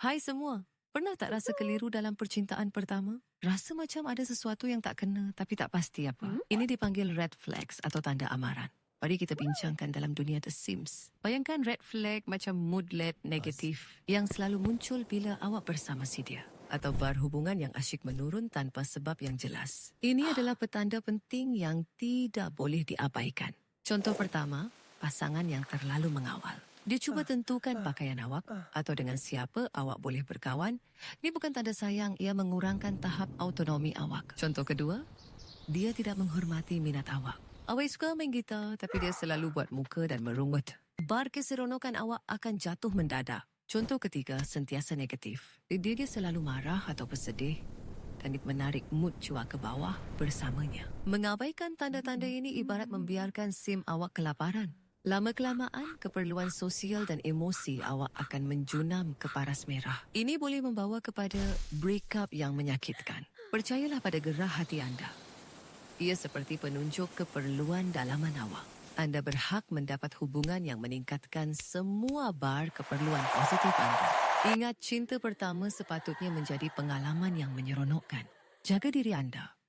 Hai semua, pernah tak rasa keliru dalam percintaan pertama? Rasa macam ada sesuatu yang tak kena tapi tak pasti apa. Ini dipanggil red flags atau tanda amaran. Mari kita bincangkan dalam dunia The Sims. Bayangkan red flag macam moodlet negatif yang selalu muncul bila awak bersama si dia. Atau berhubungan yang asyik menurun tanpa sebab yang jelas. Ini adalah petanda penting yang tidak boleh diabaikan. Contoh pertama, pasangan yang terlalu mengawal. Dia cuba tentukan pakaian awak atau dengan siapa awak boleh berkawan. Ini bukan tanda sayang, ia mengurangkan tahap autonomi awak. Contoh kedua, dia tidak menghormati minat awak. Awak suka main gitar tapi dia selalu buat muka dan merungut. Bar keseronokan awak akan jatuh mendadak. Contoh ketiga, sentiasa negatif. Dia selalu marah atau bersedih dan menarik mood cuak ke bawah bersamanya. Mengabaikan tanda-tanda ini ibarat membiarkan sim awak kelaparan. Lama-kelamaan, keperluan sosial dan emosi awak akan menjunam ke paras merah. Ini boleh membawa kepada breakup yang menyakitkan. Percayalah pada gerah hati anda. Ia seperti penunjuk keperluan dalaman awak. Anda berhak mendapat hubungan yang meningkatkan semua bar keperluan positif anda. Ingat, cinta pertama sepatutnya menjadi pengalaman yang menyeronokkan. Jaga diri anda.